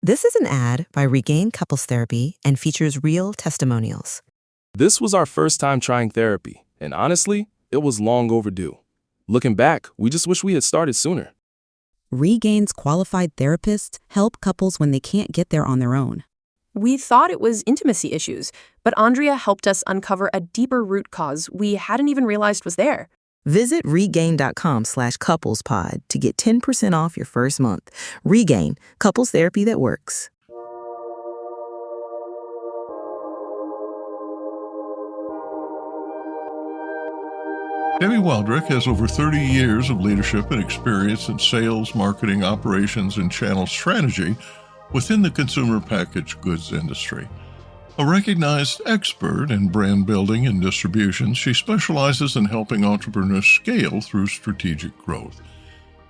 This is an ad by Regain Couples Therapy and features real testimonials. This was our first time trying therapy, and honestly, it was long overdue. Looking back, we just wish we had started sooner. Regain's qualified therapists help couples when they can't get there on their own. We thought it was intimacy issues, but Andrea helped us uncover a deeper root cause we hadn't even realized was there. Visit regain.com/couplespod to get 10% off your first month. Regain, couples therapy that works. Debbie Wildrick has over 30 years of leadership and experience in sales, marketing, operations, and channel strategy within the consumer packaged goods industry. A recognized expert in brand building and distribution, she specializes in helping entrepreneurs scale through strategic growth.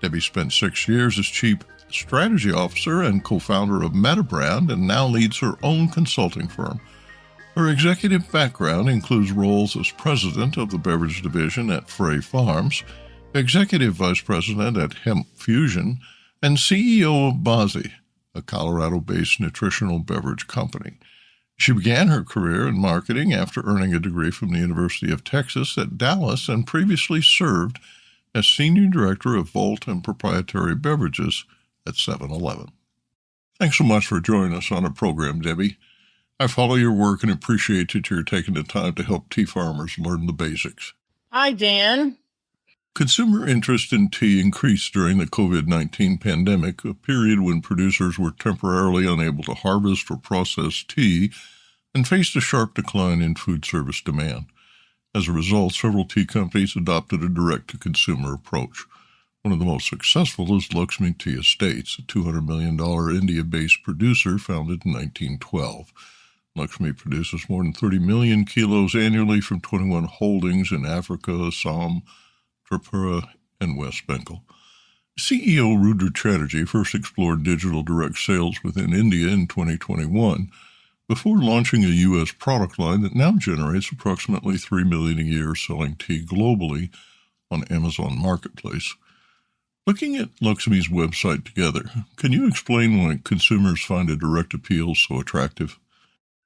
Debbie spent 6 years as Chief Strategy Officer and co-founder of Metabrand and now leads her own consulting firm. Her executive background includes roles as president of the beverage division at Frey Farms, executive vice president at Hemp Fusion, and CEO of Bazzi, a Colorado-based nutritional beverage company. She began her career in marketing after earning a degree from the University of Texas at Dallas and previously served as Senior Director of Vault and Proprietary Beverages at 7-Eleven. Thanks so much for joining us on our program, Debbie. I follow your work and appreciate that you're taking the time to help tea farmers learn the basics. Hi, Dan. Consumer interest in tea increased during the COVID-19 pandemic, a period when producers were temporarily unable to harvest or process tea and faced a sharp decline in food service demand. As a result, several tea companies adopted a direct-to-consumer approach. One of the most successful is Lakshmi Tea Estates, a $200 million India-based producer founded in 1912. Lakshmi produces more than 30 million kilos annually from 21 holdings in Africa, Assam, Tripura, and West Bengal. CEO Rudra Chatterjee first explored digital direct sales within India in 2021 before launching a U.S. product line that now generates approximately $3 million a year selling tea globally on Amazon Marketplace. Looking at Lakshmi's website together, can you explain why consumers find a direct appeal so attractive?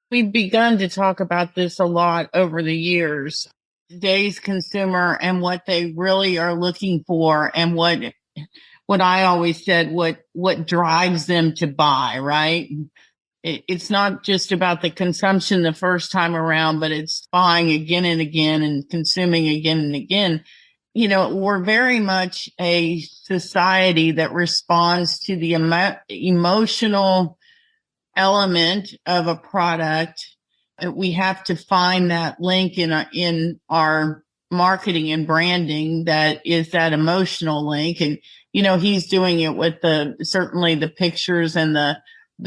We've begun to talk about this a lot over the years. Today's consumer and what they really are looking for and what I always said, what drives them to buy, right? It's not just about the consumption the first time around, but it's buying again and again and consuming again and again. You know, we're very much a society that responds to the emotional element of a product. We have to find that link in our marketing and branding that is that emotional link. And, you know, he's doing it with certainly the pictures and the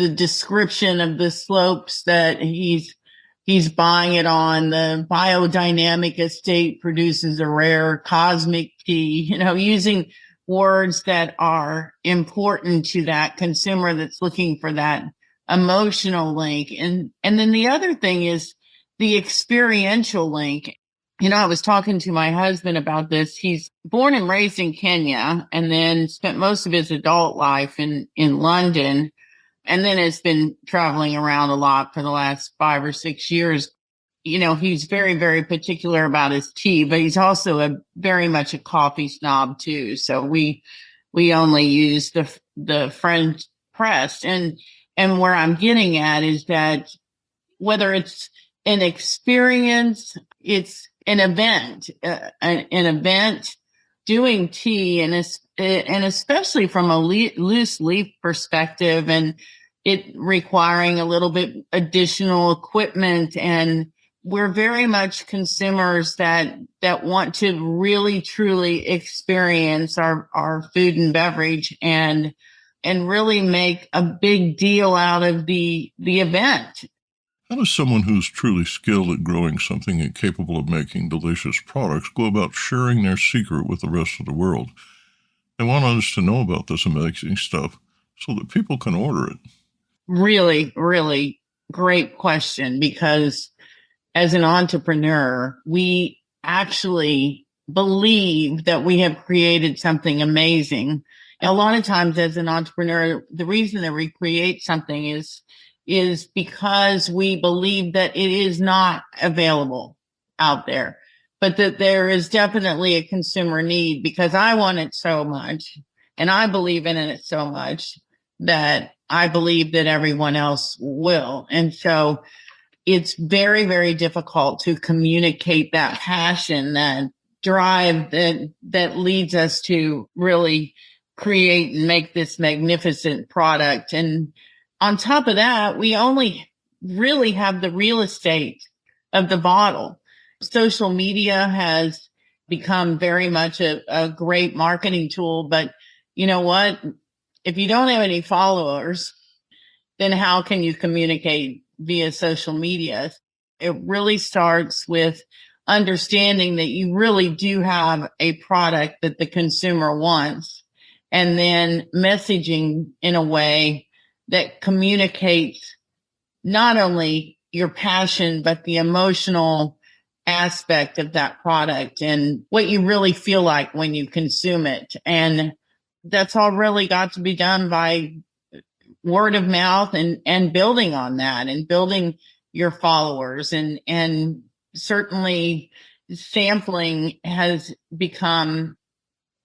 description of the slopes that he's buying it on. The biodynamic estate produces a rare cosmic tea, you know, using words that are important to that consumer that's looking for that emotional link. And then the other thing is the experiential link. You know, I was talking to my husband about this. He's born and raised in Kenya and then spent most of his adult life in London, and then has been traveling around a lot for the last 5 or 6 years. You know, he's very, very particular about his tea, but he's also very much a coffee snob too. So we only use the French press. And where I'm getting at is that whether it's an experience, it's an event doing tea, and especially from a loose leaf perspective, and it requiring a little bit additional equipment. And we're very much consumers that want to really, truly experience our food and beverage and really make a big deal out of the event. How does someone who's truly skilled at growing something and capable of making delicious products go about sharing their secret with the rest of the world? They want others to know about this amazing stuff so that people can order it. Really, really great question, because as an entrepreneur, we actually believe that we have created something amazing. A lot of times as an entrepreneur, the reason that we create something is because we believe that it is not available out there, but that there is definitely a consumer need because I want it so much and I believe in it so much that I believe that everyone else will. And so it's very, very difficult to communicate that passion, that drive that leads us to really create and make this magnificent product. And on top of that, we only really have the real estate of the bottle. Social media has become very much a great marketing tool, but you know what? If you don't have any followers, then how can you communicate via social media? It really starts with understanding that you really do have a product that the consumer wants, and then messaging in a way that communicates not only your passion, but the emotional aspect of that product and what you really feel like when you consume it. And that's all really got to be done by word of mouth and building on that and building your followers. And certainly sampling has become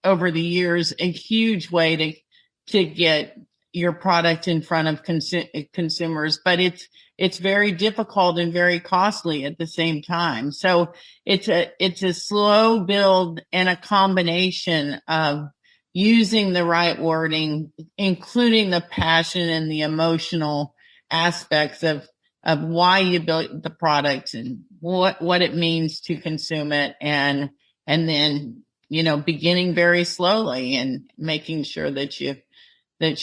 over the years a huge way to get your product in front of consumers, but it's very difficult and very costly at the same time. So it's a slow build and a combination of using the right wording, including the passion and the emotional aspects of why you built the product and what it means to consume it, and then beginning very slowly and making sure that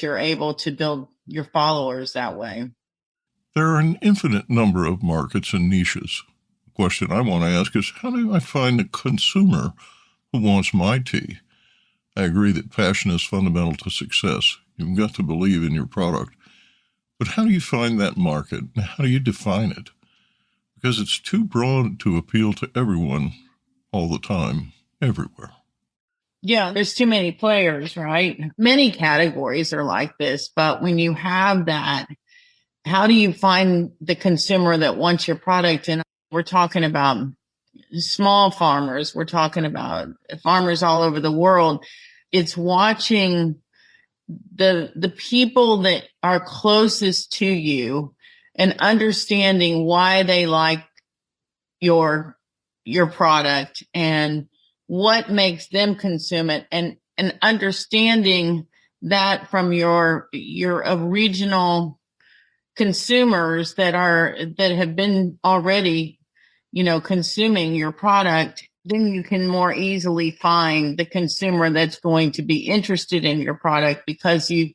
you're able to build your followers that way. There are an infinite number of markets and niches. The question I want to ask is, how do I find a consumer who wants my tea? I agree that passion is fundamental to success. You've got to believe in your product. But how do you find that market? How do you define it? Because it's too broad to appeal to everyone all the time, everywhere. Yeah, there's too many players, right? Many categories are like this, but when you have that, how do you find the consumer that wants your product? And we're talking about small farmers. We're talking about farmers all over the world. It's watching the people that are closest to you and understanding why they like your product and what makes them consume it, and understanding that from your original consumers that have been already, consuming your product, then you can more easily find the consumer that's going to be interested in your product because you've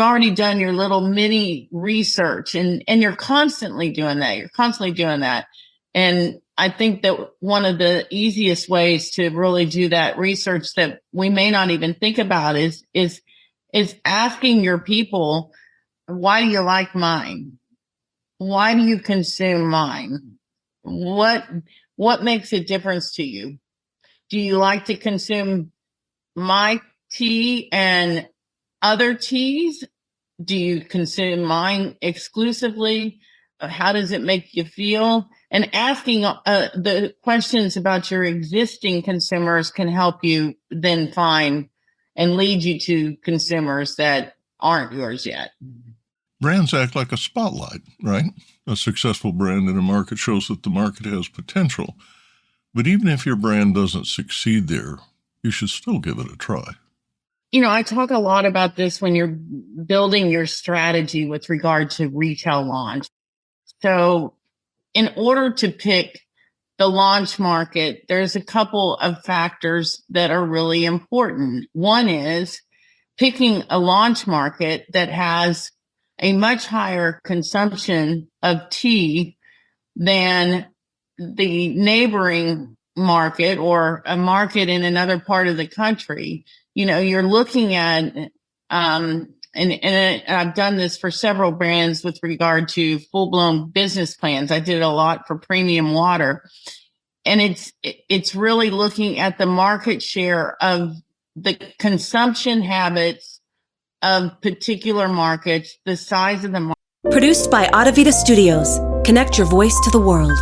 already done your little mini research, and you're constantly doing that. You're constantly doing that. And I think that one of the easiest ways to really do that research that we may not even think about is asking your people, why do you like mine? Why do you consume mine? What makes a difference to you? Do you like to consume my tea and other teas? Do you consume mine exclusively? How does it make you feel? And asking the questions about your existing consumers can help you then find and lead you to consumers that aren't yours yet. Brands act like a spotlight, right? A successful brand in a market shows that the market has potential. But even if your brand doesn't succeed there, you should still give it a try. I talk a lot about this when you're building your strategy with regard to retail launch. So in order to pick the launch market, there's a couple of factors that are really important. One is picking a launch market that has a much higher consumption of tea than the neighboring market or a market in another part of the country. You're looking at, and I've done this for several brands with regard to full-blown business plans. I did it a lot for premium water. And it's really looking at the market share of the consumption habits of particular markets, the size of the market. Produced by Audavita Studios. Connect your voice to the world.